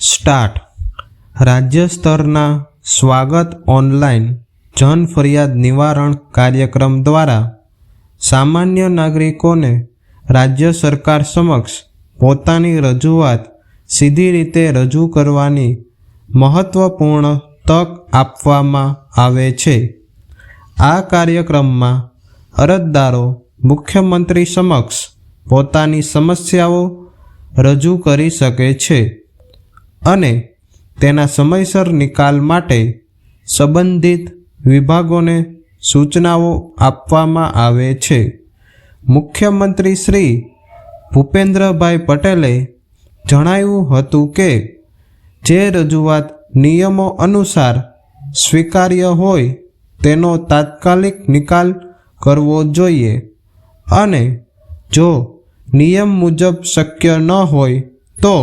Start રાજ્ય સ્તરના સ્વાગત ઓનલાઈન જન ફરિયાદ નિવારણ કાર્યક્રમ દ્વારા સામાન્ય નાગરિકોને રાજ્ય સરકાર સમક્ષ પોતાની રજૂઆત સીધી રીતે રજૂ કરવાની મહત્વપૂર્ણ તક આપવામાં આવે છે। આ કાર્યક્રમમાં અરજદારો મુખ્યમંત્રી સમક્ષ પોતાની સમસ્યાઓ રજૂ કરી શકે છે અને તેના સમયસર નિકાલ માટે સંબંધિત વિભાગોને સૂચનાઓ આપવામાં આવે છે। મુખ્યમંત્રી શ્રી ભૂપેન્દ્રભાઈ પટેલે જણાવ્યું હતું કે જે રજૂઆત નિયમો અનુસાર સ્વીકાર્ય હોય તેનો તાત્કાલિક નિકાલ કરવો જોઈએ અને જો નિયમ મુજબ શક્ય ન હોય તો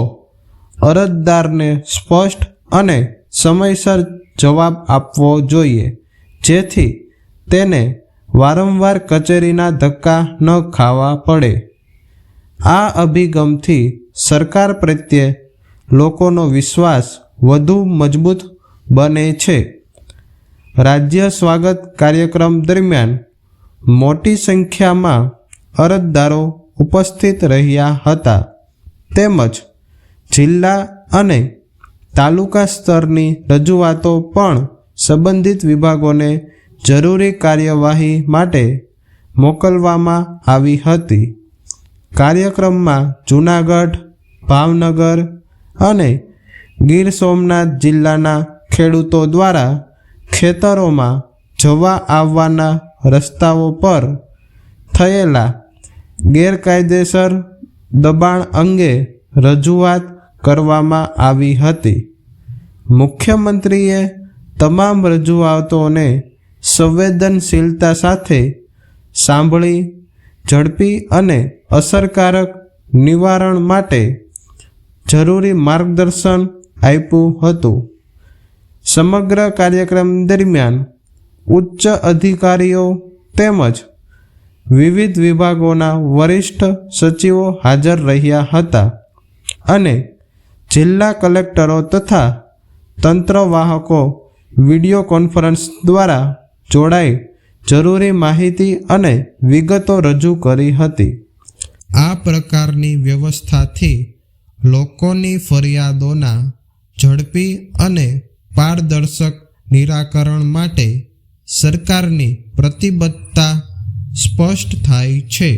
અરજદારને સ્પષ્ટ અને સમયસર જવાબ આપવો જોઈએ, જેથી તેને વારંવાર કચેરીના ધક્કા ન ખાવા પડે। આ અભિગમથી સરકાર પ્રત્યે લોકોનો વિશ્વાસ વધુ મજબૂત બને છે। રાજ્ય સ્વાગત કાર્યક્રમ દરમિયાન મોટી સંખ્યામાં અરજદારો ઉપસ્થિત રહ્યા હતા તેમજ જિલ્લા અને તાલુકા સ્તરની રજૂઆતો પણ સંબંધિત વિભાગોને જરૂરી કાર્યવાહી માટે મોકલવામાં આવી હતી। કાર્યક્રમમાં જૂનાગઢ, ભાવનગર અને ગીર સોમનાથ જિલ્લાના ખેડૂતો દ્વારા ખેતરોમાં જવા આવવાના રસ્તાઓ પર થયેલા ગેરકાયદેસર દબાણ અંગે રજૂઆત કરવામાં આવી હતી। મુખ્યમંત્રીએ તમામ રજૂઆતોને સંવેદનશીલતા સાથે સાંભળી ઝડપી અને અસરકારક નિવારણ માટે જરૂરી માર્ગદર્શન આપ્યું હતું। સમગ્ર કાર્યક્રમ દરમિયાન ઉચ્ચ અધિકારીઓ તેમજ વિવિધ વિભાગોના વરિષ્ઠ સચિવો હાજર રહ્યા હતા અને જિલ્લા કલેક્ટરો તથા તંત્રવાહકો વિડીયો કોન્ફરન્સ દ્વારા જોડાઈ જરૂરી માહિતી અને વિગતો રજૂ કરી હતી। આ પ્રકારની વ્યવસ્થાથી લોકોની ફરિયાદોના ઝડપી અને પારદર્શક નિરાકરણ માટે સરકારની પ્રતિબદ્ધતા સ્પષ્ટ થાય છે।